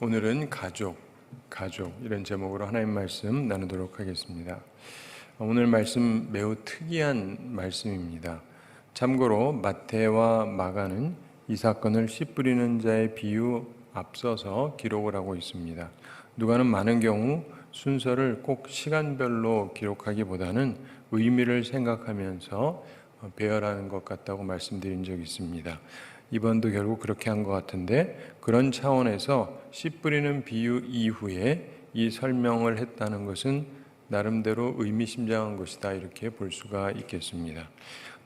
오늘은 가족 이런 제목으로 하나님 말씀 나누도록 하겠습니다. 오늘 말씀 매우 특이한 말씀입니다. 참고로 마태와 마가는 이 사건을 씨 뿌리는 자의 비유 앞서서 기록을 하고 있습니다. 누가는 많은 경우 순서를 꼭 시간별로 기록하기보다는 의미를 생각하면서 배열하는 것 같다고 말씀드린 적이 있습니다. 이번도 결국 그렇게 한 것 같은데, 그런 차원에서 씨 뿌리는 비유 이후에 이 설명을 했다는 것은 나름대로 의미심장한 것이다, 이렇게 볼 수가 있겠습니다.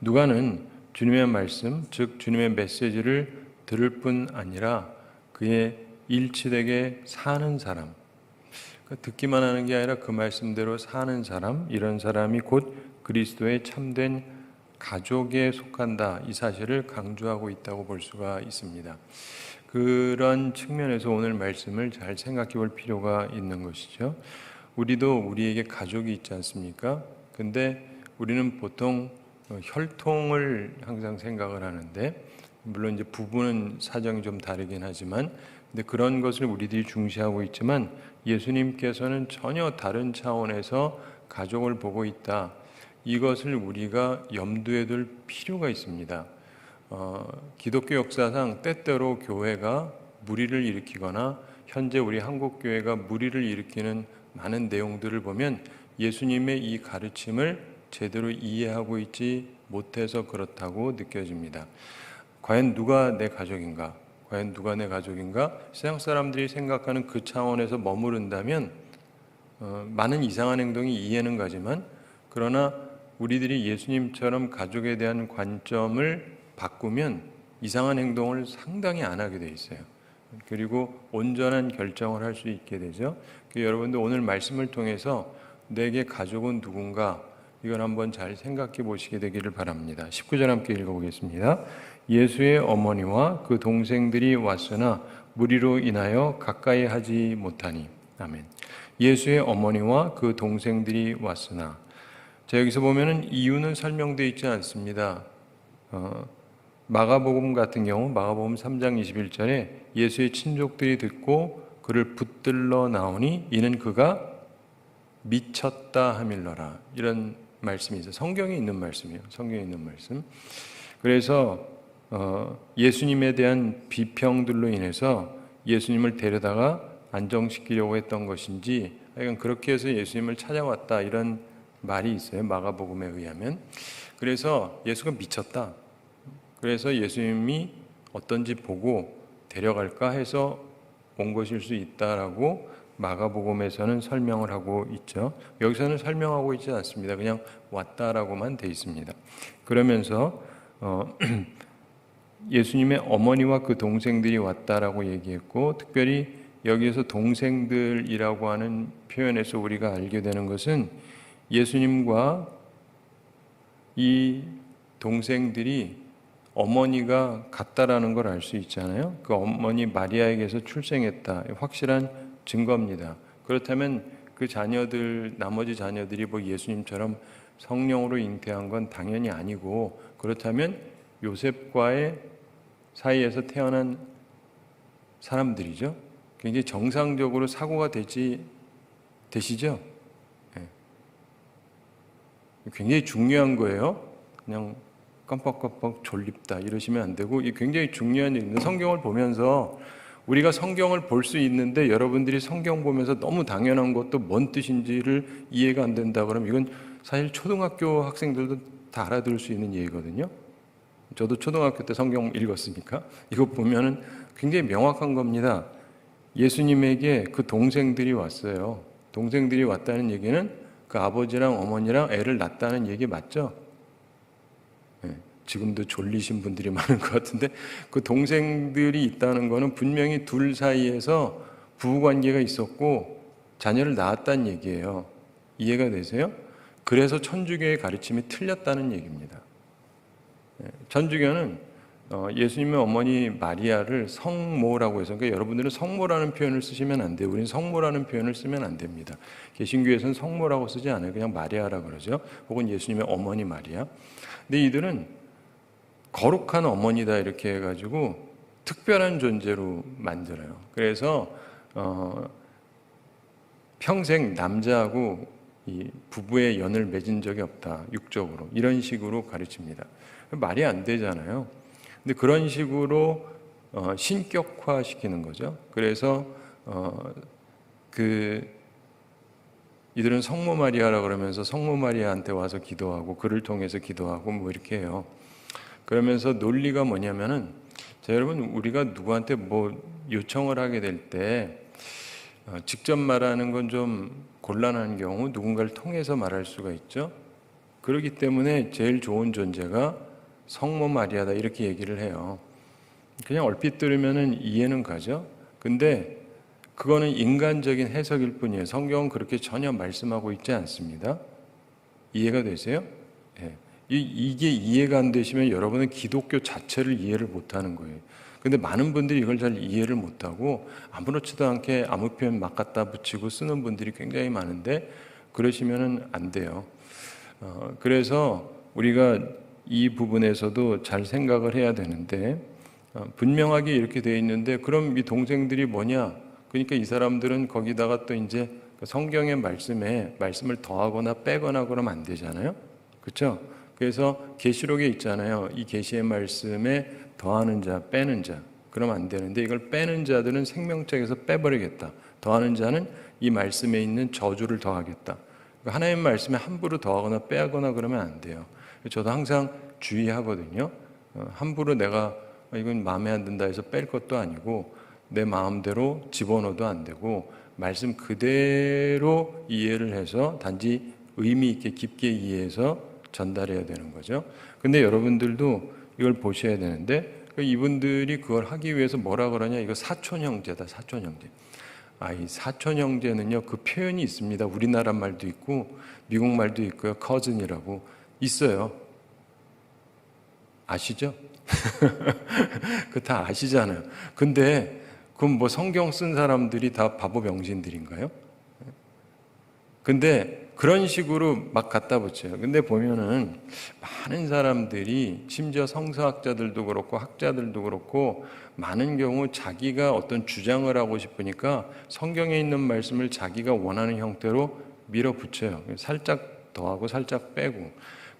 누가는 주님의 말씀, 즉 주님의 메시지를 들을 뿐 아니라 그의 일치되게 사는 사람, 듣기만 하는 게 아니라 그 말씀대로 사는 사람, 이런 사람이 곧 그리스도의 참된 가족에 속한다, 이 사실을 강조하고 있다고 볼 수가 있습니다. 그런 측면에서 오늘 말씀을 잘 생각해 볼 필요가 있는 것이죠. 우리도 우리에게 가족이 있지 않습니까? 근데 우리는 보통 혈통을 항상 생각을 하는데, 물론 이제 부부는 사정이 좀 다르긴 하지만, 근데 그런 것을 우리들이 중시하고 있지만 예수님께서는 전혀 다른 차원에서 가족을 보고 있다, 이것을 우리가 염두에 둘 필요가 있습니다. 기독교 역사상 때때로 교회가 무리를 일으키거나 현재 우리 한국교회가 무리를 일으키는 많은 내용들을 보면 예수님의 이 가르침을 제대로 이해하고 있지 못해서 그렇다고 느껴집니다. 과연 누가 내 가족인가? 과연 누가 내 가족인가? 세상 사람들이 생각하는 그 차원에서 머무른다면 많은 이상한 행동이 이해는 가지만, 그러나 우리들이 예수님처럼 가족에 대한 관점을 바꾸면 이상한 행동을 상당히 안 하게 돼 있어요. 그리고 온전한 결정을 할 수 있게 되죠. 여러분들 오늘 말씀을 통해서 내게 가족은 누군가, 이걸 한번 잘 생각해 보시게 되기를 바랍니다. 19절 함께 읽어보겠습니다. 예수의 어머니와 그 동생들이 왔으나 무리로 인하여 가까이 하지 못하니. 아멘. 예수의 어머니와 그 동생들이 왔으나, 자, 여기서 보면은 이유는 설명되어 있지 않습니다. 마가복음 같은 경우 마가복음 3장 21절에 예수의 친족들이 듣고 그를 붙들러 나오니 이는 그가 미쳤다 하밀러라, 이런 말씀이 있어요. 성경에 있는 말씀이에요. 성경에 있는 말씀. 그래서 예수님에 대한 비평들로 인해서 예수님을 데려다가 안정시키려고 했던 것인지, 하여간 그렇게 해서 예수님을 찾아왔다, 이런 말이 있어요. 마가복음에 의하면. 그래서 예수가 미쳤다, 그래서 예수님이 어떤지 보고 데려갈까 해서 온 것일 수 있다라고 마가복음에서는 설명을 하고 있죠. 여기서는 설명하고 있지 않습니다. 그냥 왔다라고만 돼 있습니다. 그러면서 예수님의 어머니와 그 동생들이 왔다라고 얘기했고, 특별히 여기에서 동생들이라고 하는 표현에서 우리가 알게 되는 것은 예수님과 이 동생들이 어머니가 같다라는 걸 알 수 있잖아요. 그 어머니 마리아에게서 출생했다, 확실한 증거입니다. 그렇다면 그 자녀들, 나머지 자녀들이 뭐 예수님처럼 성령으로 잉태한 건 당연히 아니고, 그렇다면 요셉과의 사이에서 태어난 사람들이죠. 굉장히 정상적으로 사고가 되시죠? 굉장히 중요한 거예요. 그냥 깜빡깜빡 졸립다 이러시면 안 되고, 이 굉장히 중요한 일입니다. 성경을 보면서 우리가 성경을 볼 수 있는데 여러분들이 성경 보면서 너무 당연한 것도 뭔 뜻인지를 이해가 안 된다 그러면 이건 사실 초등학교 학생들도 다 알아들을 수 있는 얘기거든요. 저도 초등학교 때 성경 읽었으니까 이거 보면은 굉장히 명확한 겁니다. 예수님에게 그 동생들이 왔어요. 동생들이 왔다는 얘기는 그 아버지랑 어머니랑 애를 낳았다는 얘기 맞죠? 네, 지금도 졸리신 분들이 많은 것 같은데, 그 동생들이 있다는 거는 분명히 둘 사이에서 부부관계가 있었고 자녀를 낳았다는 얘기예요. 이해가 되세요? 그래서 천주교의 가르침이 틀렸다는 얘기입니다. 천주교는 예수님의 어머니 마리아를 성모라고 해서, 그러니까 여러분들은 성모라는 표현을 쓰시면 안 돼요. 우리는 성모라는 표현을 쓰면 안 됩니다. 개신교에서는 성모라고 쓰지 않아요. 그냥 마리아라고 그러죠. 혹은 예수님의 어머니 마리아. 근데 이들은 거룩한 어머니다 이렇게 해가지고 특별한 존재로 만들어요. 그래서 평생 남자하고 이 부부의 연을 맺은 적이 없다, 육적으로. 이런 식으로 가르칩니다. 말이 안 되잖아요. 근데 그런 식으로 신격화 시키는 거죠. 그래서 이들은 성모 마리아라 그러면서 성모 마리아한테 와서 기도하고 그를 통해서 기도하고 뭐 이렇게 해요. 그러면서 논리가 뭐냐면은, 자, 여러분, 우리가 누구한테 뭐 요청을 하게 될 때 직접 말하는 건 좀 곤란한 경우 누군가를 통해서 말할 수가 있죠. 그렇기 때문에 제일 좋은 존재가 성모 마리아다, 이렇게 얘기를 해요. 그냥 얼핏 들으면은 이해는 가죠. 근데 그거는 인간적인 해석일 뿐이에요. 성경은 그렇게 전혀 말씀하고 있지 않습니다. 이해가 되세요? 예. 이게 이해가 안 되시면 여러분은 기독교 자체를 이해를 못하는 거예요. 근데 많은 분들이 이걸 잘 이해를 못하고 아무렇지도 않게 아무 표현 막 갖다 붙이고 쓰는 분들이 굉장히 많은데, 그러시면 안 돼요. 그래서 우리가 이 부분에서도 잘 생각을 해야 되는데, 분명하게 이렇게 되어 있는데, 그럼 이 동생들이 뭐냐? 그러니까 이 사람들은 거기다가 또 이제 성경의 말씀을 더하거나 빼거나 그러면 안 되잖아요. 그렇죠? 그래서 계시록에 있잖아요. 이 계시의 말씀에 더하는 자, 빼는 자. 그러면 안 되는데, 이걸 빼는 자들은 생명책에서 빼버리겠다. 더하는 자는 이 말씀에 있는 저주를 더하겠다. 하나님 말씀에 함부로 더하거나 빼거나 그러면 안 돼요. 저도 항상 주의하거든요. 함부로 내가 이건 마음에 안 든다 해서 뺄 것도 아니고, 내 마음대로 집어넣어도 안 되고, 말씀 그대로 이해를 해서 단지 의미 있게 깊게 이해해서 전달해야 되는 거죠. 근데 여러분들도 이걸 보셔야 되는데, 이분들이 그걸 하기 위해서 뭐라 그러냐? 이거 사촌 형제다, 사촌 형제. 이 사촌 형제는요, 그 표현이 있습니다. 우리나라 말도 있고 미국 말도 있고요. 커즌이라고 있어요. 아시죠? 그거 다 아시잖아요. 근데 그럼 뭐 성경 쓴 사람들이 다 바보 병신들인가요? 근데 그런 식으로 막 갖다 붙여요. 근데 보면은 많은 사람들이, 심지어 성서학자들도 그렇고 학자들도 그렇고, 많은 경우 자기가 어떤 주장을 하고 싶으니까 성경에 있는 말씀을 자기가 원하는 형태로 밀어붙여요. 살짝 더하고 살짝 빼고.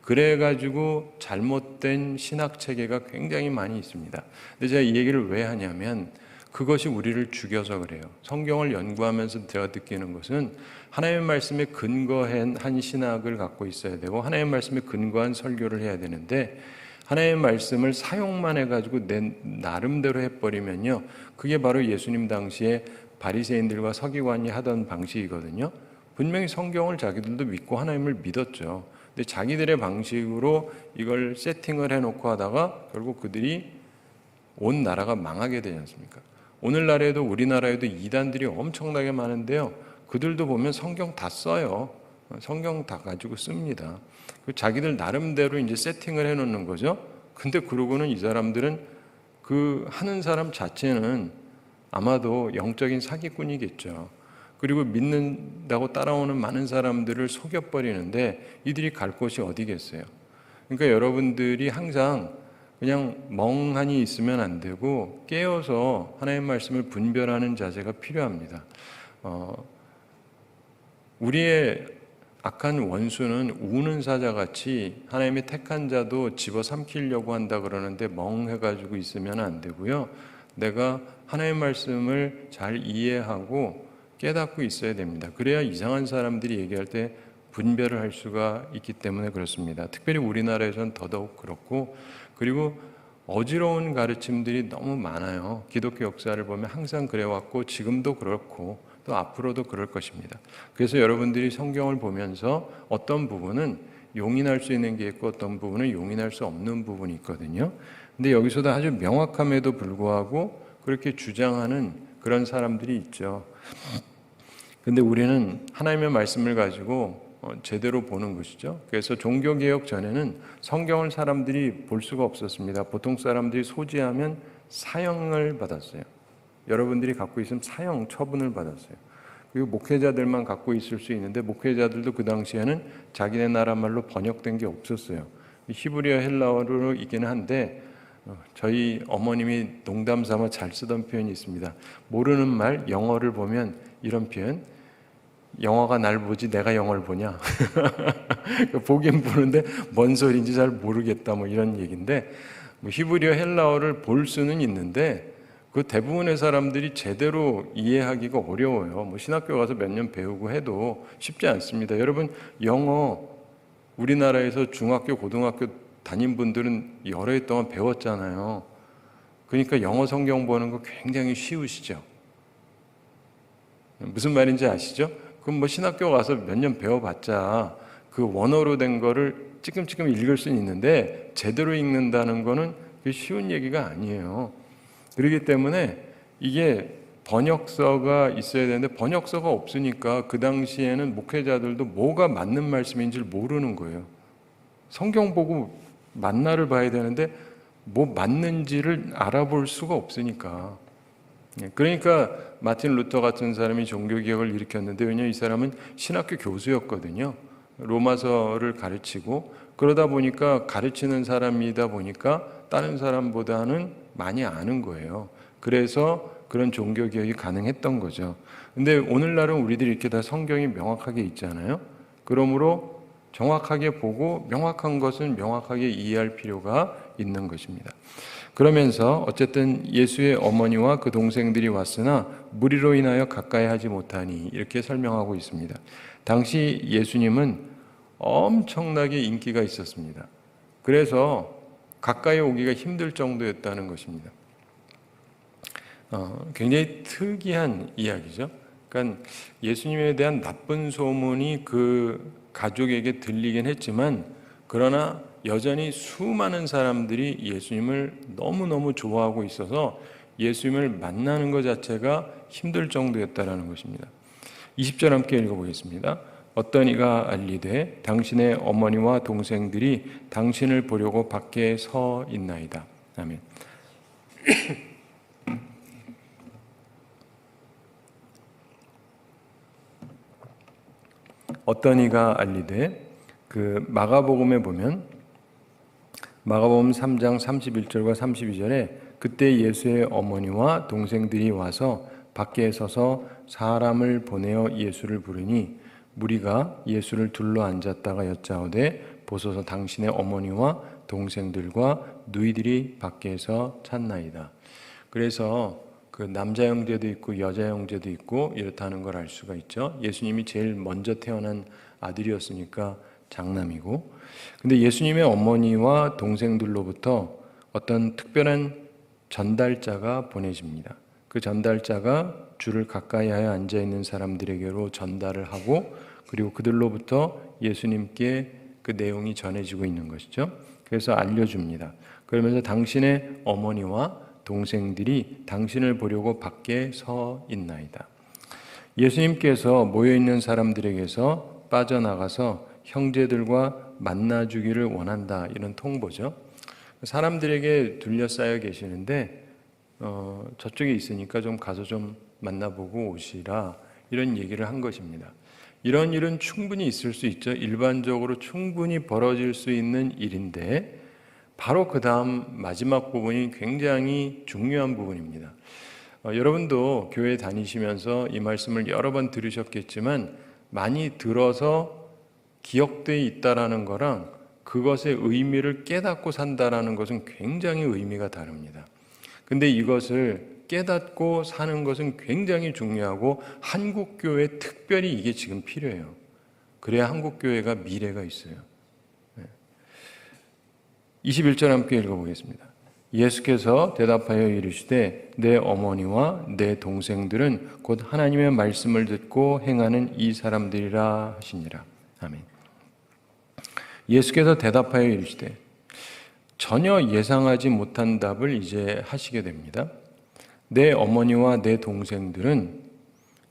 그래가지고 잘못된 신학 체계가 굉장히 많이 있습니다. 근데 제가 이 얘기를 왜 하냐면, 그것이 우리를 죽여서 그래요. 성경을 연구하면서 제가 느끼는 것은, 하나님의 말씀에 근거한 신학을 갖고 있어야 되고, 하나님의 말씀에 근거한 설교를 해야 되는데, 하나님의 말씀을 사용만 해가지고 내 나름대로 해버리면요, 그게 바로 예수님 당시에 바리새인들과 서기관이 하던 방식이거든요. 분명히 성경을 자기들도 믿고 하나님을 믿었죠. 근데 자기들의 방식으로 이걸 세팅을 해놓고 하다가 결국 그들이 온 나라가 망하게 되지 않습니까? 오늘날에도 우리나라에도 이단들이 엄청나게 많은데요, 그들도 보면 성경 다 써요. 성경 다 가지고 씁니다. 자기들 나름대로 이제 세팅을 해놓는 거죠. 근데 그러고는 이 사람들은, 그 하는 사람 자체는 아마도 영적인 사기꾼이겠죠. 그리고 믿는다고 따라오는 많은 사람들을 속여버리는데, 이들이 갈 곳이 어디겠어요? 그러니까 여러분들이 항상 그냥 멍하니 있으면 안 되고, 깨어서 하나님의 말씀을 분별하는 자세가 필요합니다. 우리의 악한 원수는 우는 사자같이 하나님의 택한 자도 집어삼키려고 한다 그러는데, 멍해가지고 있으면 안 되고요. 내가 하나님의 말씀을 잘 이해하고 깨닫고 있어야 됩니다. 그래야 이상한 사람들이 얘기할 때 분별을 할 수가 있기 때문에 그렇습니다. 특별히 우리나라에서는 더더욱 그렇고, 그리고 어지러운 가르침들이 너무 많아요. 기독교 역사를 보면 항상 그래왔고 지금도 그렇고 또 앞으로도 그럴 것입니다. 그래서 여러분들이 성경을 보면서 어떤 부분은 용인할 수 있는 게 있고 어떤 부분은 용인할 수 없는 부분이 있거든요. 근데 여기서도 아주 명확함에도 불구하고 그렇게 주장하는 그런 사람들이 있죠. 근데 우리는 하나님의 말씀을 가지고 제대로 보는 것이죠. 그래서 종교개혁 전에는 성경을 사람들이 볼 수가 없었습니다. 보통 사람들이 소지하면 사형을 받았어요. 여러분들이 갖고 있으면 사형 처분을 받았어요. 그리고 목회자들만 갖고 있을 수 있는데, 목회자들도 그 당시에는 자기네 나라 말로 번역된 게 없었어요. 히브리어 헬라어로 있기는 한데 저희 어머님이 농담 삼아 잘 쓰던 표현이 있습니다. 모르는 말, 영어를 보면 이런 표현, 영화가 날 보지 내가 영어를 보냐. 보긴 보는데 뭔 소리인지 잘 모르겠다, 뭐 이런 얘기인데, 뭐 히브리어 헬라어를 볼 수는 있는데 그 대부분의 사람들이 제대로 이해하기가 어려워요. 뭐 신학교 가서 몇 년 배우고 해도 쉽지 않습니다. 여러분, 영어 우리나라에서 중학교, 고등학교 다닌 분들은 여러 해 동안 배웠잖아요. 그러니까 영어 성경 보는 거 굉장히 쉬우시죠? 무슨 말인지 아시죠? 그럼 뭐 신학교 가서 몇 년 배워봤자 그 원어로 된 거를 찌끔찌끔 읽을 수는 있는데 제대로 읽는다는 거는 쉬운 얘기가 아니에요. 그렇기 때문에 이게 번역서가 있어야 되는데 번역서가 없으니까 그 당시에는 목회자들도 뭐가 맞는 말씀인지 모르는 거예요. 성경 보고 만나를 봐야 되는데 뭐 맞는지를 알아볼 수가 없으니까. 그러니까 마틴 루터 같은 사람이 종교개혁을 일으켰는데, 왜냐하면 이 사람은 신학교 교수였거든요. 로마서를 가르치고, 그러다 보니까 가르치는 사람이다 보니까 다른 사람보다는 많이 아는 거예요. 그래서 그런 종교개혁이 가능했던 거죠. 근데 오늘날은 우리들이 이렇게 다 성경이 명확하게 있잖아요. 그러므로 정확하게 보고 명확한 것은 명확하게 이해할 필요가 있는 것입니다. 그러면서 어쨌든 예수의 어머니와 그 동생들이 왔으나 무리로 인하여 가까이 하지 못하니, 이렇게 설명하고 있습니다. 당시 예수님은 엄청나게 인기가 있었습니다. 그래서 가까이 오기가 힘들 정도였다는 것입니다. 굉장히 특이한 이야기죠. 그러니까 예수님에 대한 나쁜 소문이 그 가족에게 들리긴 했지만, 그러나 여전히 수많은 사람들이 예수님을 너무너무 좋아하고 있어서 예수님을 만나는 것 자체가 힘들 정도였다는 것입니다. 20절 함께 읽어보겠습니다. 어떤 이가 알리되 당신의 어머니와 동생들이 당신을 보려고 밖에 서 있나이다. 아멘. 어떤 이가 알리되, 그 마가복음에 보면 마가복음 3장 31절과 32절에 그때 예수의 어머니와 동생들이 와서 밖에 서서 사람을 보내어 예수를 부르니 무리가 예수를 둘러 앉았다가 여짜오되 보소서 당신의 어머니와 동생들과 누이들이 밖에서 찾나이다. 그래서 그 남자 형제도 있고 여자 형제도 있고 이렇다는 걸 알 수가 있죠. 예수님이 제일 먼저 태어난 아들이었으니까 장남이고, 근데 예수님의 어머니와 동생들로부터 어떤 특별한 전달자가 보내집니다. 그 전달자가 줄을 가까이 하여 앉아 있는 사람들에게로 전달을 하고, 그리고 그들로부터 예수님께 그 내용이 전해지고 있는 것이죠. 그래서 알려줍니다. 그러면서 당신의 어머니와 동생들이 당신을 보려고 밖에 서 있나이다. 예수님께서 모여있는 사람들에게서 빠져나가서 형제들과 만나주기를 원한다, 이런 통보죠. 사람들에게 둘러싸여 계시는데 저쪽에 있으니까 좀 가서 좀 만나보고 오시라, 이런 얘기를 한 것입니다. 이런 일은 충분히 있을 수 있죠. 일반적으로 충분히 벌어질 수 있는 일인데 바로 그 다음 마지막 부분이 굉장히 중요한 부분입니다. 여러분도 교회 다니시면서 이 말씀을 여러 번 들으셨겠지만 많이 들어서 기억되어 있다라는 거랑 그것의 의미를 깨닫고 산다라는 것은 굉장히 의미가 다릅니다. 근데 이것을 깨닫고 사는 것은 굉장히 중요하고 한국교회에 특별히 이게 지금 필요해요. 그래야 한국교회가 미래가 있어요. 21절 함께 읽어보겠습니다. 예수께서 대답하여 이르시되 내 어머니와 내 동생들은 곧 하나님의 말씀을 듣고 행하는 이 사람들이라 하시니라. 아멘. 예수께서 대답하여 이르시되, 전혀 예상하지 못한 답을 이제 하시게 됩니다. 내 어머니와 내 동생들은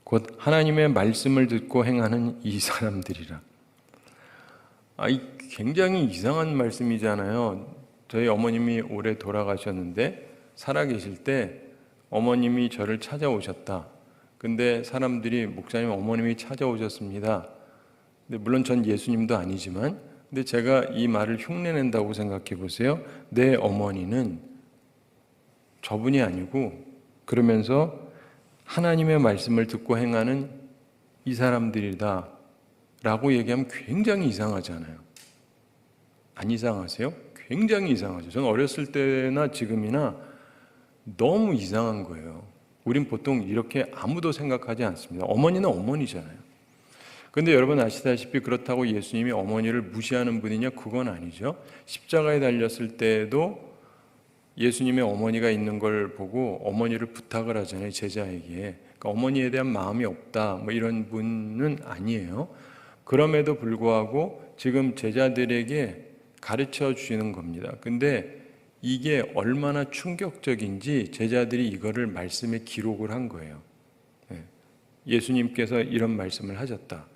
곧 하나님의 말씀을 듣고 행하는 이 사람들이라. 굉장히 이상한 말씀이잖아요. 저희 어머님이 올해 돌아가셨는데 살아계실 때 어머님이 저를 찾아오셨다. 근데 사람들이 목사님 어머님이 찾아오셨습니다. 근데 물론 전 예수님도 아니지만, 근데 제가 이 말을 흉내낸다고 생각해 보세요. 내 어머니는 저분이 아니고, 그러면서 하나님의 말씀을 듣고 행하는 이 사람들이다 라고 얘기하면 굉장히 이상하잖아요. 안 이상하세요? 굉장히 이상하죠. 저는 어렸을 때나 지금이나 너무 이상한 거예요. 우린 보통 이렇게 아무도 생각하지 않습니다. 어머니는 어머니잖아요. 근데 여러분 아시다시피 그렇다고 예수님이 어머니를 무시하는 분이냐? 그건 아니죠. 십자가에 달렸을 때도 예수님의 어머니가 있는 걸 보고 어머니를 부탁을 하잖아요, 제자에게. 그러니까 어머니에 대한 마음이 없다, 뭐 이런 분은 아니에요. 그럼에도 불구하고 지금 제자들에게 가르쳐 주시는 겁니다. 근데 이게 얼마나 충격적인지 제자들이 이거를 말씀에 기록을 한 거예요. 예수님께서 이런 말씀을 하셨다.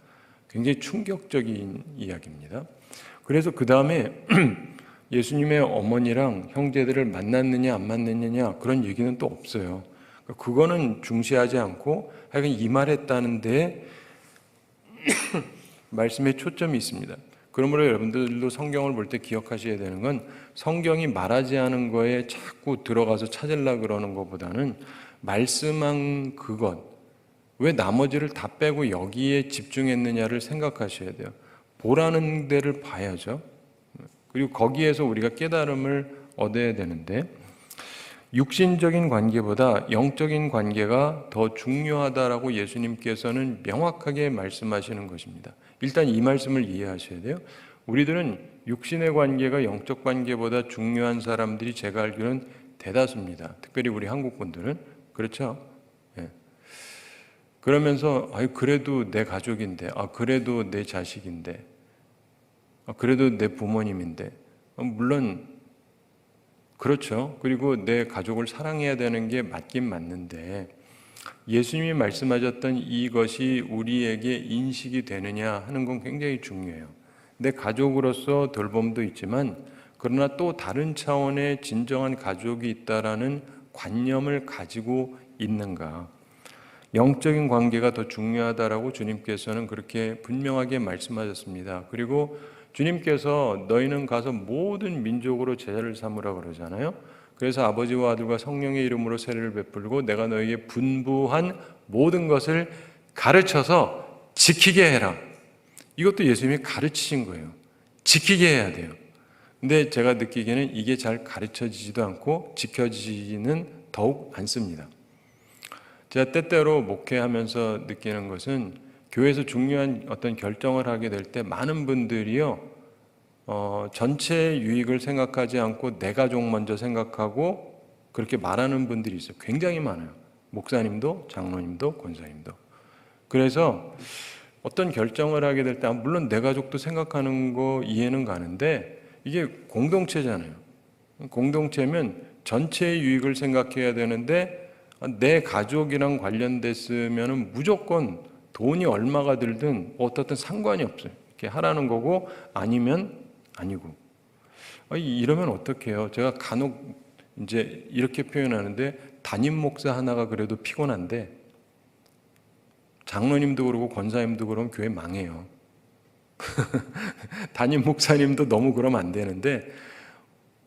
굉장히 충격적인 이야기입니다. 그래서 그 다음에 예수님의 어머니랑 형제들을 만났느냐 안 만났느냐 그런 얘기는 또 없어요. 그거는 중시하지 않고 하여간 이 말했다는데 말씀에 초점이 있습니다. 그러므로 여러분들도 성경을 볼 때 기억하셔야 되는 건 성경이 말하지 않은 거에 자꾸 들어가서 찾으려고 그러는 것보다는 말씀한 그것, 왜 나머지를 다 빼고 여기에 집중했느냐를 생각하셔야 돼요. 보라는 데를 봐야죠. 그리고 거기에서 우리가 깨달음을 얻어야 되는데, 육신적인 관계보다 영적인 관계가 더 중요하다라고 예수님께서는 명확하게 말씀하시는 것입니다. 일단 이 말씀을 이해하셔야 돼요. 우리들은 육신의 관계가 영적 관계보다 중요한 사람들이 제가 알기로는 대다수입니다. 특별히 우리 한국 분들은. 그렇죠? 예. 그러면서 그래도 내 가족인데, 그래도 내 자식인데, 그래도 내 부모님인데, 물론 그렇죠. 그리고 내 가족을 사랑해야 되는 게 맞긴 맞는데, 예수님이 말씀하셨던 이것이 우리에게 인식이 되느냐 하는 건 굉장히 중요해요. 내 가족으로서 돌봄도 있지만, 그러나 또 다른 차원의 진정한 가족이 있다라는 관념을 가지고 있는가. 영적인 관계가 더 중요하다라고 주님께서는 그렇게 분명하게 말씀하셨습니다. 그리고 주님께서 너희는 가서 모든 민족으로 제자를 삼으라 그러잖아요. 그래서 아버지와 아들과 성령의 이름으로 세례를 베풀고 내가 너희에게 분부한 모든 것을 가르쳐서 지키게 해라. 이것도 예수님이 가르치신 거예요. 지키게 해야 돼요. 근데 제가 느끼기에는 이게 잘 가르쳐지지도 않고 지켜지지는 더욱 않습니다. 제가 때때로 목회하면서 느끼는 것은 교회에서 중요한 어떤 결정을 하게 될 때 많은 분들이요, 전체 유익을 생각하지 않고 내 가족 먼저 생각하고 그렇게 말하는 분들이 있어요. 굉장히 많아요. 목사님도, 장로님도, 권사님도. 그래서 어떤 결정을 하게 될 때, 물론 내 가족도 생각하는 거 이해는 가는데 이게 공동체잖아요. 공동체면 전체의 유익을 생각해야 되는데 내 가족이랑 관련됐으면 무조건 돈이 얼마가 들든 어떻든 상관이 없어요. 이렇게 하라는 거고 아니면 아니고. 이러면 어떡해요? 제가 간혹 이제 이렇게 표현하는데 담임 목사 하나가 그래도 피곤한데 장로님도 그러고 권사님도 그러면 교회 망해요. 담임 목사님도 너무 그러면 안 되는데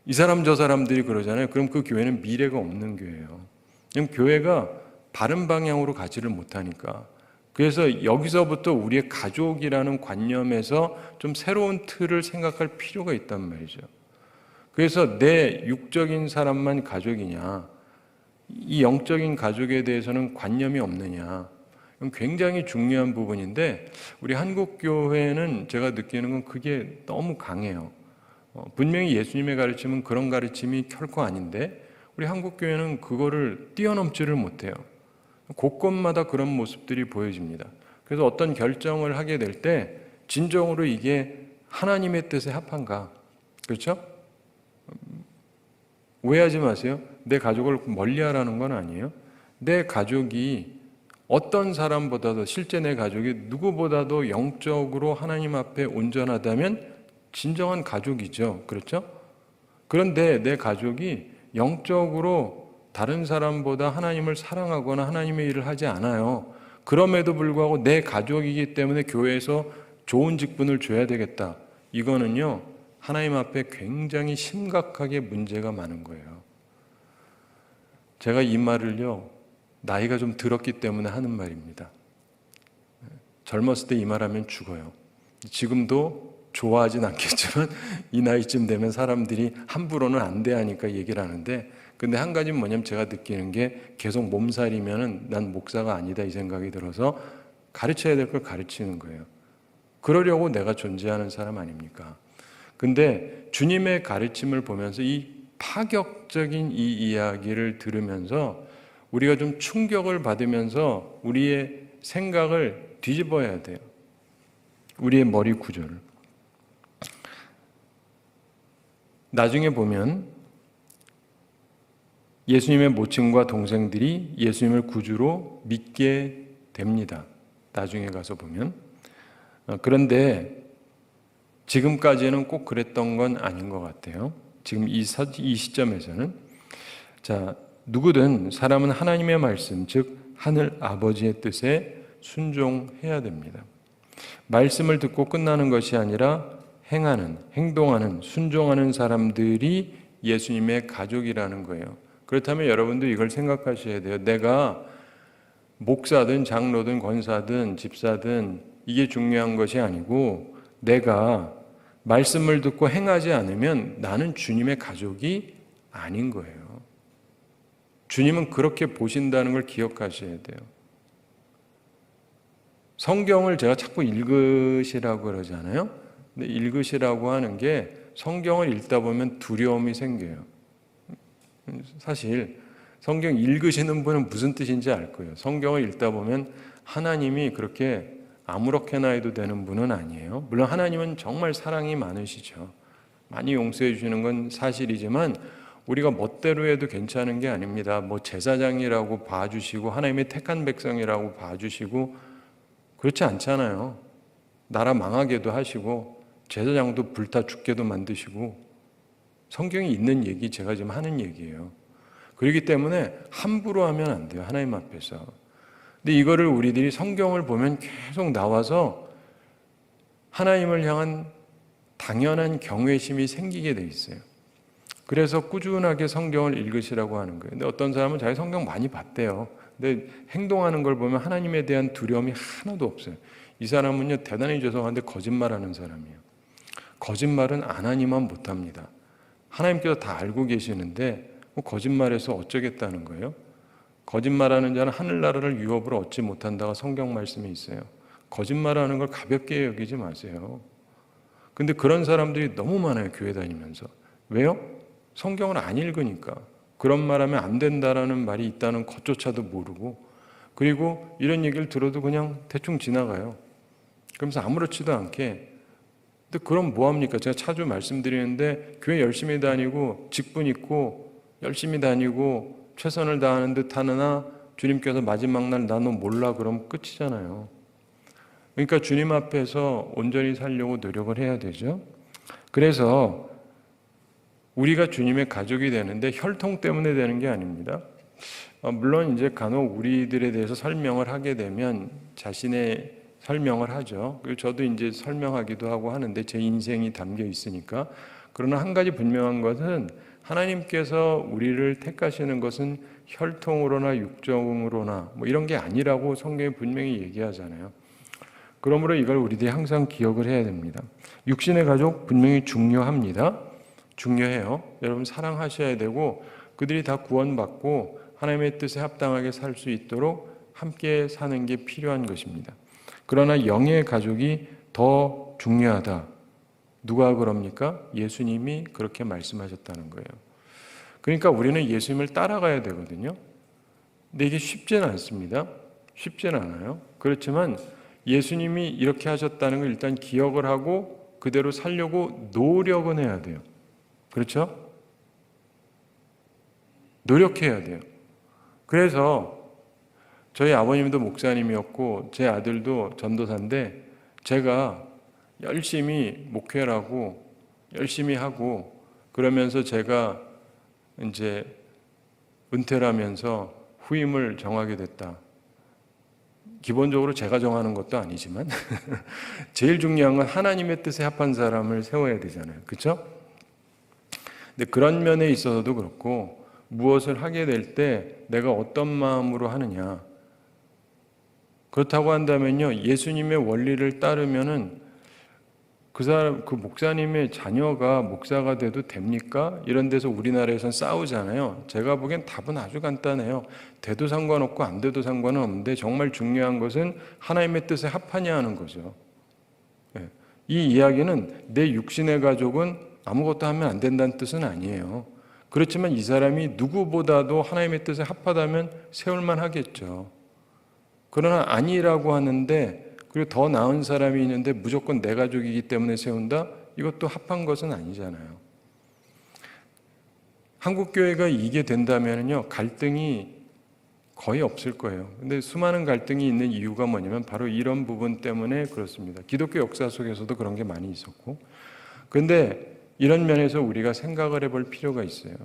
이 사람 저 사람들이 그러잖아요. 그럼 그 교회는 미래가 없는 교회예요. 그럼 교회가 바른 방향으로 가지를 못하니까. 그래서 여기서부터 우리의 가족이라는 관념에서 좀 새로운 틀을 생각할 필요가 있단 말이죠. 그래서 내 육적인 사람만 가족이냐, 이 영적인 가족에 대해서는 관념이 없느냐, 굉장히 중요한 부분인데 우리 한국 교회는 제가 느끼는 건 그게 너무 강해요. 분명히 예수님의 가르침은 그런 가르침이 결코 아닌데 우리 한국 교회는 그거를 뛰어넘지를 못해요. 곳곳마다 그런 모습들이 보여집니다. 그래서 어떤 결정을 하게 될 때 진정으로 이게 하나님의 뜻에 합한가? 그렇죠? 오해하지 마세요. 내 가족을 멀리하라는 건 아니에요. 내 가족이 어떤 사람보다도, 실제 내 가족이 누구보다도 영적으로 하나님 앞에 온전하다면 진정한 가족이죠. 그렇죠? 그런데 내 가족이 영적으로 다른 사람보다 하나님을 사랑하거나 하나님의 일을 하지 않아요. 그럼에도 불구하고 내 가족이기 때문에 교회에서 좋은 직분을 줘야 되겠다. 이거는요, 하나님 앞에 굉장히 심각하게 문제가 많은 거예요. 제가 이 말을요, 나이가 좀 들었기 때문에 하는 말입니다. 젊었을 때 이 말하면 죽어요. 지금도 좋아하진 않겠지만 이 나이쯤 되면 사람들이 함부로는 안 돼 하니까 얘기를 하는데, 근데 한 가지는 뭐냐면 제가 느끼는 게 계속 몸살이면은 난 목사가 아니다 이 생각이 들어서 가르쳐야 될 걸 가르치는 거예요. 그러려고 내가 존재하는 사람 아닙니까? 근데 주님의 가르침을 보면서 이 파격적인 이 이야기를 들으면서 우리가 좀 충격을 받으면서 우리의 생각을 뒤집어야 돼요. 우리의 머리 구조를. 나중에 보면 예수님의 모친과 동생들이 예수님을 구주로 믿게 됩니다. 나중에 가서 보면. 그런데 지금까지는 꼭 그랬던 건 아닌 것 같아요. 지금 이 시점에서는. 자, 누구든 사람은 하나님의 말씀, 즉 하늘 아버지의 뜻에 순종해야 됩니다. 말씀을 듣고 끝나는 것이 아니라 행하는, 행동하는, 순종하는 사람들이 예수님의 가족이라는 거예요. 그렇다면 여러분도 이걸 생각하셔야 돼요. 내가 목사든 장로든 권사든 집사든 이게 중요한 것이 아니고, 내가 말씀을 듣고 행하지 않으면 나는 주님의 가족이 아닌 거예요. 주님은 그렇게 보신다는 걸 기억하셔야 돼요. 성경을 제가 자꾸 읽으시라고 그러잖아요. 근데 읽으시라고 하는 게 성경을 읽다 보면 두려움이 생겨요. 사실 성경 읽으시는 분은 무슨 뜻인지 알 거예요. 성경을 읽다 보면 하나님이 그렇게 아무렇게나 해도 되는 분은 아니에요. 물론 하나님은 정말 사랑이 많으시죠. 많이 용서해 주시는 건 사실이지만 우리가 멋대로 해도 괜찮은 게 아닙니다. 뭐 제사장이라고 봐주시고 하나님의 택한 백성이라고 봐주시고 그렇지 않잖아요. 나라 망하게도 하시고 제사장도 불타 죽게도 만드시고, 성경이 있는 얘기 제가 지금 하는 얘기예요. 그렇기 때문에 함부로 하면 안 돼요, 하나님 앞에서. 근데 이거를 우리들이 성경을 보면 계속 나와서 하나님을 향한 당연한 경외심이 생기게 돼 있어요. 그래서 꾸준하게 성경을 읽으시라고 하는 거예요. 근데 어떤 사람은 자기 성경 많이 봤대요. 근데 행동하는 걸 보면 하나님에 대한 두려움이 하나도 없어요. 이 사람은요, 대단히 죄송한데 거짓말하는 사람이에요. 거짓말은 안 하니만 못합니다. 하나님께서 다 알고 계시는데 거짓말해서 어쩌겠다는 거예요? 거짓말하는 자는 하늘나라를 유업으로 얻지 못한다가 성경 말씀에 있어요. 거짓말하는 걸 가볍게 여기지 마세요. 근데 그런 사람들이 너무 많아요, 교회 다니면서. 왜요? 성경을 안 읽으니까. 그런 말하면 안 된다라는 말이 있다는 것조차도 모르고, 그리고 이런 얘기를 들어도 그냥 대충 지나가요. 그러면서 아무렇지도 않게. 근데 그럼 뭐합니까? 제가 자주 말씀드리는데 교회 열심히 다니고 직분 있고 열심히 다니고 최선을 다하는 듯 하느나 주님께서 마지막 날 나 너 몰라 그러면 끝이잖아요. 그러니까 주님 앞에서 온전히 살려고 노력을 해야 되죠. 그래서 우리가 주님의 가족이 되는데 혈통 때문에 되는 게 아닙니다. 물론 이제 간혹 우리들에 대해서 설명을 하게 되면 자신의 설명을 하죠. 그리고 저도 이제 설명하기도 하고 하는데 제 인생이 담겨 있으니까. 그러나 한 가지 분명한 것은 하나님께서 우리를 택하시는 것은 혈통으로나 육정으로나 뭐 이런 게 아니라고 성경이 분명히 얘기하잖아요. 그러므로 이걸 우리들이 항상 기억을 해야 됩니다. 육신의 가족 분명히 중요합니다. 중요해요. 여러분 사랑하셔야 되고 그들이 다 구원받고 하나님의 뜻에 합당하게 살 수 있도록 함께 사는 게 필요한 것입니다. 그러나 영의 가족이 더 중요하다. 누가 그럽니까? 예수님이 그렇게 말씀하셨다는 거예요. 그러니까 우리는 예수님을 따라가야 되거든요. 근데 이게 쉽지는 않습니다. 쉽지는 않아요. 그렇지만 예수님이 이렇게 하셨다는 걸 일단 기억을 하고 그대로 살려고 노력은 해야 돼요. 그렇죠? 노력해야 돼요. 그래서 저희 아버님도 목사님이었고 제 아들도 전도사인데 제가 열심히 목회를 하고 열심히 하고 그러면서 제가 이제 은퇴를 하면서 후임을 정하게 됐다. 기본적으로 제가 정하는 것도 아니지만 제일 중요한 건 하나님의 뜻에 합한 사람을 세워야 되잖아요. 그렇죠? 근데 그런 면에 있어서도 그렇고 무엇을 하게 될 때 내가 어떤 마음으로 하느냐. 그렇다고 한다면요, 예수님의 원리를 따르면은 그 목사님의 자녀가 목사가 돼도 됩니까? 이런 데서 우리나라에선 싸우잖아요. 제가 보기엔 답은 아주 간단해요. 돼도 상관없고 안 돼도 상관은 없는데 정말 중요한 것은 하나님의 뜻에 합하냐 하는 거죠. 이 이야기는 내 육신의 가족은 아무것도 하면 안 된다는 뜻은 아니에요. 그렇지만 이 사람이 누구보다도 하나님의 뜻에 합하다면 세울만 하겠죠. 그러나 아니라고 하는데, 그리고 더 나은 사람이 있는데 무조건 내 가족이기 때문에 세운다? 이것도 합한 것은 아니잖아요. 한국교회가 이게 된다면요, 갈등이 거의 없을 거예요. 근데 수많은 갈등이 있는 이유가 뭐냐면 바로 이런 부분 때문에 그렇습니다. 기독교 역사 속에서도 그런 게 많이 있었고, 그런데 이런 면에서 우리가 생각을 해볼 필요가 있어요.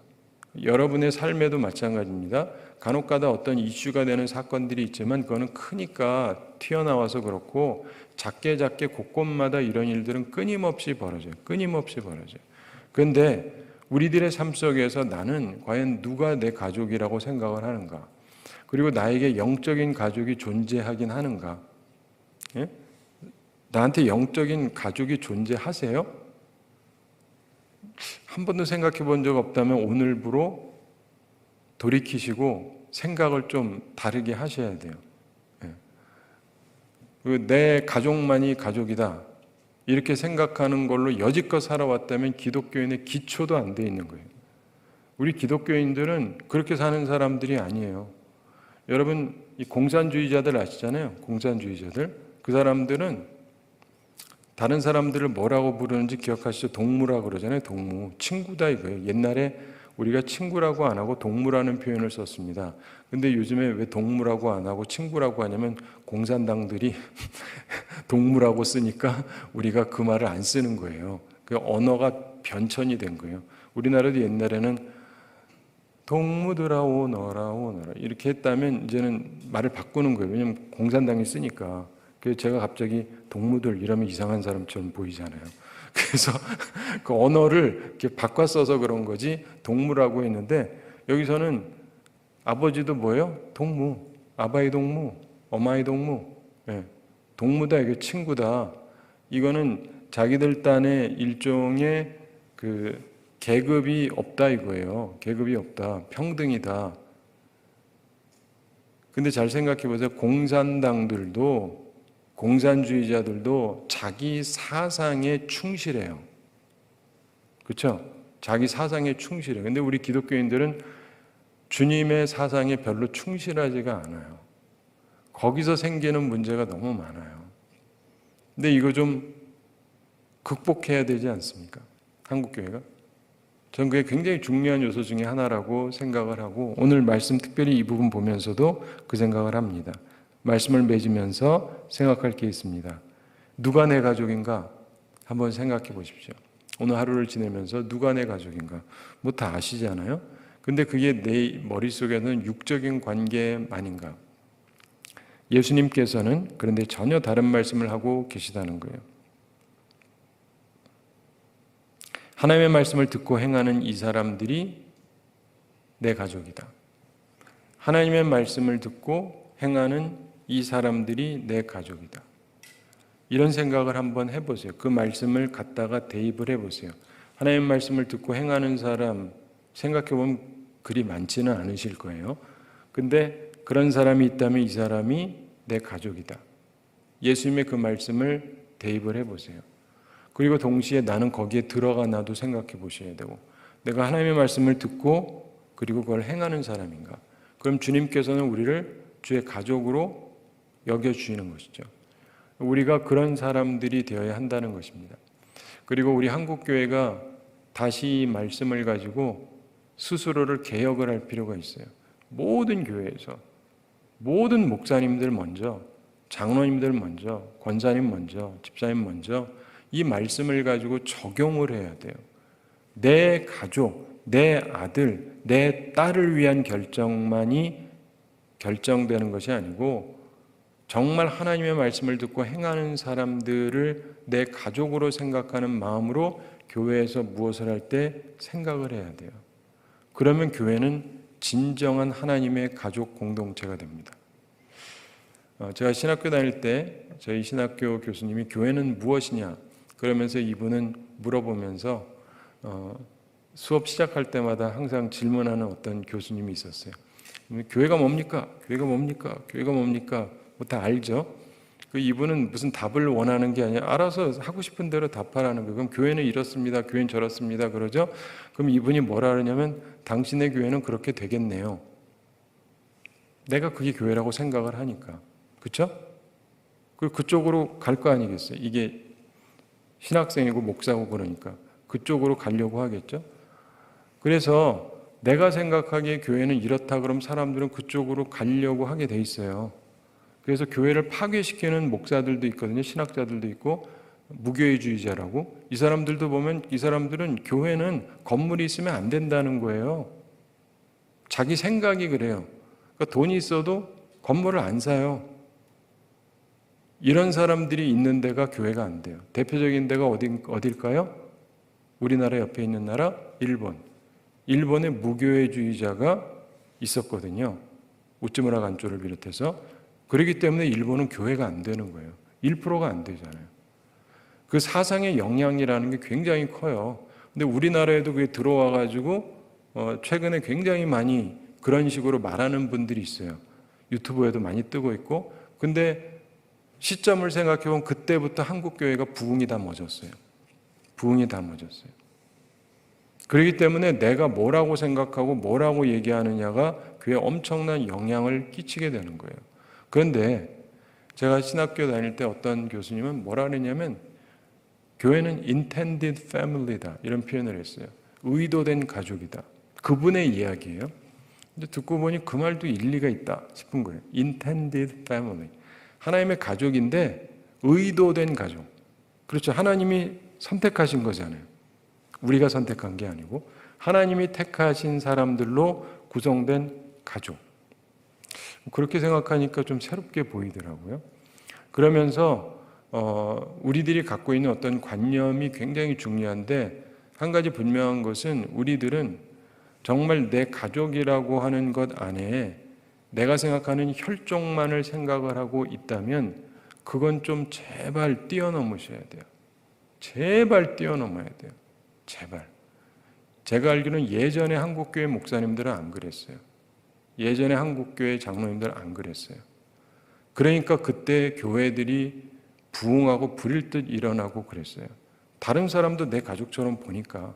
여러분의 삶에도 마찬가지입니다. 간혹가다 어떤 이슈가 되는 사건들이 있지만 그거는 크니까 튀어나와서 그렇고, 작게 곳곳마다 이런 일들은 끊임없이 벌어져요. 그런데 우리들의 삶 속에서 나는 과연 누가 내 가족이라고 생각을 하는가? 그리고 나에게 영적인 가족이 존재하긴 하는가? 예? 나한테 영적인 가족이 존재하세요? 한 번도 생각해 본 적 없다면 오늘부로 돌이키시고 생각을 좀 다르게 하셔야 돼요. 내 가족만이 가족이다 이렇게 생각하는 걸로 여지껏 살아왔다면 기독교인의 기초도 안 돼 있는 거예요. 우리 기독교인들은 그렇게 사는 사람들이 아니에요. 여러분, 이 공산주의자들 아시잖아요. 공산주의자들. 그 사람들은 다른 사람들을 뭐라고 부르는지 기억하시죠? 동무라고 그러잖아요. 동무. 친구다 이거예요. 옛날에 우리가 친구라고 안 하고 동무라는 표현을 썼습니다. 근데 요즘에 왜 동무라고 안 하고 친구라고 하냐면 공산당들이 동무라고 쓰니까 우리가 그 말을 안 쓰는 거예요. 그 언어가 변천이 된 거예요. 우리나라도 옛날에는 동무들아 오너라 이렇게 했다면 이제는 말을 바꾸는 거예요. 왜냐면 공산당이 쓰니까. 그래서 제가 갑자기 동무들 이러면 이상한 사람처럼 보이잖아요. 그래서 그 언어를 이렇게 바꿔 써서 그런 거지 동무라고 했는데, 여기서는 아버지도 뭐예요? 동무. 아바의 동무, 엄마의 동무. 동무다, 이게 친구다. 이거는 자기들 딴에 일종의 그 계급이 없다 이거예요. 계급이 없다. 평등이다. 근데 잘 생각해 보세요. 공산주의자들도 자기 사상에 충실해요. 그렇죠? 자기 사상에 충실해요. 근데 우리 기독교인들은 주님의 사상에 별로 충실하지가 않아요. 거기서 생기는 문제가 너무 많아요. 근데 이거 좀 극복해야 되지 않습니까? 한국교회가? 저는 그게 굉장히 중요한 요소 중에 하나라고 생각을 하고, 오늘 말씀 특별히 이 부분 보면서도 그 생각을 합니다. 말씀을 맺으면서 생각할 게 있습니다. 누가 내 가족인가? 한번 생각해 보십시오. 오늘 하루를 지내면서 누가 내 가족인가? 뭐 다 아시잖아요. 근데 그게 내 머릿속에는 육적인 관계만인가? 예수님께서는 그런데 전혀 다른 말씀을 하고 계시다는 거예요. 하나님의 말씀을 듣고 행하는 이 사람들이 내 가족이다. 하나님의 말씀을 듣고 행하는 이 사람들이 내 가족이다. 이런 생각을 한번 해보세요. 그 말씀을 갖다가 대입을 해보세요. 하나님의 말씀을 듣고 행하는 사람 생각해보면 그리 많지는 않으실 거예요. 근데 그런 사람이 있다면 이 사람이 내 가족이다. 예수님의 그 말씀을 대입을 해보세요. 그리고 동시에 나는 거기에 들어가 나도 생각해 보셔야 되고, 내가 하나님의 말씀을 듣고 그리고 그걸 행하는 사람인가? 그럼 주님께서는 우리를 주의 가족으로 여겨주시는 것이죠. 우리가 그런 사람들이 되어야 한다는 것입니다. 그리고 우리 한국교회가 다시 이 말씀을 가지고 스스로를 개혁을 할 필요가 있어요. 모든 교회에서 모든 목사님들 먼저, 장로님들 먼저, 권사님 먼저, 집사님 먼저 이 말씀을 가지고 적용을 해야 돼요. 내 가족, 내 아들, 내 딸을 위한 결정만이 결정되는 것이 아니고 정말 하나님의 말씀을 듣고 행하는 사람들을 내 가족으로 생각하는 마음으로 교회에서 무엇을 할 때 생각을 해야 돼요. 그러면 교회는 진정한 하나님의 가족 공동체가 됩니다. 제가 신학교 다닐 때 저희 신학교 교수님이 교회는 무엇이냐 그러면서 이분은 물어보면서 수업 시작할 때마다 항상 질문하는 어떤 교수님이 있었어요. 교회가 뭡니까? 교회가 뭡니까? 교회가 뭡니까? 뭐 다 알죠? 이분은 무슨 답을 원하는 게 아니라 알아서 하고 싶은 대로 답하라는 거예요. 그럼 교회는 이렇습니다. 교회는 저렇습니다. 그러죠? 그럼 이분이 뭐라 그러냐면 당신의 교회는 그렇게 되겠네요. 내가 그게 교회라고 생각을 하니까. 그렇죠? 그쪽으로 갈 거 아니겠어요? 이게 신학생이고 목사고 그러니까 그쪽으로 가려고 하겠죠? 그래서 내가 생각하기에 교회는 이렇다 그러면 사람들은 그쪽으로 가려고 하게 돼 있어요. 그래서 교회를 파괴시키는 목사들도 있거든요. 신학자들도 있고 무교회주의자라고. 이 사람들도 보면 이 사람들은 교회는 건물이 있으면 안 된다는 거예요. 자기 생각이 그래요. 그러니까 돈이 있어도 건물을 안 사요. 이런 사람들이 있는 데가 교회가 안 돼요. 대표적인 데가 어딜까요? 우리나라 옆에 있는 나라 일본. 일본에 무교회주의자가 있었거든요. 우츠무라 간조를 비롯해서. 그렇기 때문에 일본은 교회가 안 되는 거예요. 1%가 안 되잖아요. 그 사상의 영향이라는 게 굉장히 커요. 근데 우리나라에도 그게 들어와 가지고 최근에 굉장히 많이 그런 식으로 말하는 분들이 있어요. 유튜브에도 많이 뜨고 있고. 근데 시점을 생각해 보면 그때부터 한국 교회가 부흥이 다 멎었어요. 부흥이 다 멎었어요. 그렇기 때문에 내가 뭐라고 생각하고 뭐라고 얘기하느냐가 교회에 엄청난 영향을 끼치게 되는 거예요. 그런데 제가 신학교 다닐 때 어떤 교수님은 뭐라 그랬냐면 교회는 intended family다 이런 표현을 했어요. 의도된 가족이다. 그분의 이야기예요. 근데 듣고 보니 그 말도 일리가 있다 싶은 거예요. intended family. 하나님의 가족인데 의도된 가족. 그렇죠. 하나님이 선택하신 거잖아요. 우리가 선택한 게 아니고 하나님이 택하신 사람들로 구성된 가족. 그렇게 생각하니까 좀 새롭게 보이더라고요. 그러면서 우리들이 갖고 있는 어떤 관념이 굉장히 중요한데 한 가지 분명한 것은 우리들은 정말 내 가족이라고 하는 것 안에 내가 생각하는 혈족만을 생각을 하고 있다면 그건 좀 제발 뛰어넘으셔야 돼요. 제발 뛰어넘어야 돼요. 제발. 제가 알기로는 예전에 한국교회 목사님들은 안 그랬어요. 예전에 한국교회 장로님들은 안 그랬어요. 그러니까 그때 교회들이 부흥하고 불일 듯 일어나고 그랬어요. 다른 사람도 내 가족처럼 보니까.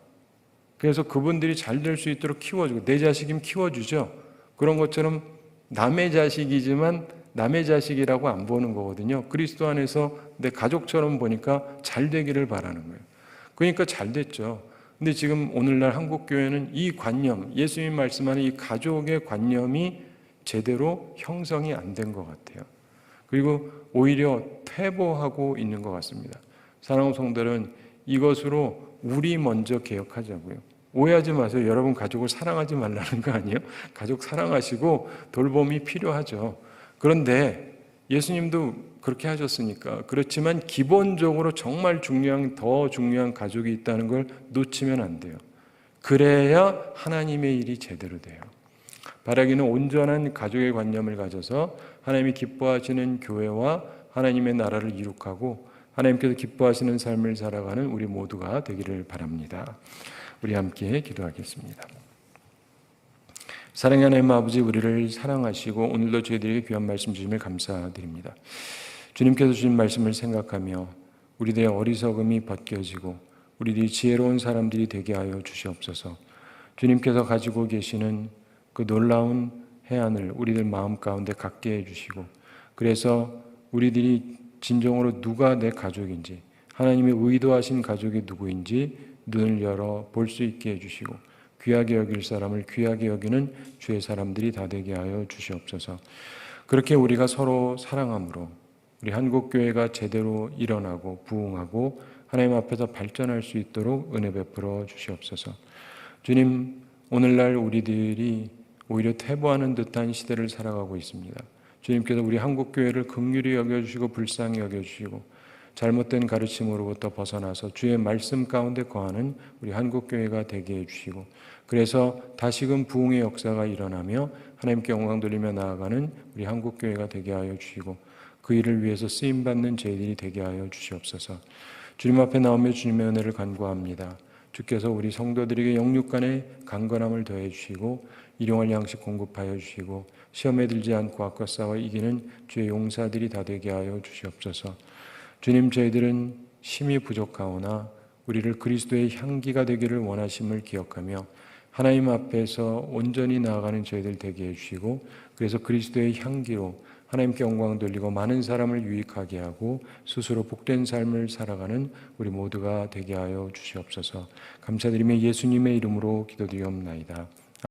그래서 그분들이 잘 될 수 있도록 키워주고 내 자식이면 키워주죠. 그런 것처럼 남의 자식이지만 남의 자식이라고 안 보는 거거든요. 그리스도 안에서 내 가족처럼 보니까 잘 되기를 바라는 거예요. 그러니까 잘 됐죠. 근데 지금 오늘날 한국교회는 이 관념, 예수님 말씀하는 이 가족의 관념이 제대로 형성이 안 된 것 같아요. 그리고 오히려 퇴보하고 있는 것 같습니다. 사랑하는 성도들은 이것으로 우리 먼저 개혁하자고요. 오해하지 마세요. 여러분 가족을 사랑하지 말라는 거 아니에요? 가족 사랑하시고 돌봄이 필요하죠. 그런데 예수님도 그렇게 하셨으니까. 그렇지만 기본적으로 정말 더 중요한 가족이 있다는 걸 놓치면 안 돼요. 그래야 하나님의 일이 제대로 돼요. 바라기는 온전한 가족의 관념을 가져서 하나님이 기뻐하시는 교회와 하나님의 나라를 이룩하고 하나님께서 기뻐하시는 삶을 살아가는 우리 모두가 되기를 바랍니다. 우리 함께 기도하겠습니다. 사랑의 하나님 아버지, 우리를 사랑하시고 오늘도 저희들에게 귀한 말씀 주심을 감사드립니다. 주님께서 주신 말씀을 생각하며 우리들의 어리석음이 벗겨지고 우리들이 지혜로운 사람들이 되게 하여 주시옵소서. 주님께서 가지고 계시는 그 놀라운 해안을 우리들 마음 가운데 갖게 해주시고 그래서 우리들이 진정으로 누가 내 가족인지 하나님이 의도하신 가족이 누구인지 눈을 열어 볼 수 있게 해주시고 귀하게 여길 사람을 귀하게 여기는 주의 사람들이 다 되게 하여 주시옵소서. 그렇게 우리가 서로 사랑함으로 우리 한국교회가 제대로 일어나고 부흥하고 하나님 앞에서 발전할 수 있도록 은혜 베풀어 주시옵소서. 주님, 오늘날 우리들이 오히려 퇴보하는 듯한 시대를 살아가고 있습니다. 주님께서 우리 한국교회를 긍휼히 여겨주시고 불쌍히 여겨주시고 잘못된 가르침으로부터 벗어나서 주의 말씀 가운데 거하는 우리 한국교회가 되게 해주시고, 그래서 다시금 부흥의 역사가 일어나며 하나님께 영광 돌리며 나아가는 우리 한국교회가 되게 하여 주시고, 그 일을 위해서 쓰임받는 저희들이 되게 하여 주시옵소서. 주님 앞에 나오며 주님의 은혜를 간구합니다. 주께서 우리 성도들에게 영육간의 강건함을 더해 주시고 일용할 양식 공급하여 주시고 시험에 들지 않고 악과 싸워 이기는 주의 용사들이 다 되게 하여 주시옵소서. 주님, 저희들은 심히 부족하오나 우리를 그리스도의 향기가 되기를 원하심을 기억하며 하나님 앞에서 온전히 나아가는 저희들 되게 해주시고, 그래서 그리스도의 향기로 하나님께 영광 돌리고 많은 사람을 유익하게 하고 스스로 복된 삶을 살아가는 우리 모두가 되게 하여 주시옵소서. 감사드리며 예수님의 이름으로 기도드리옵나이다.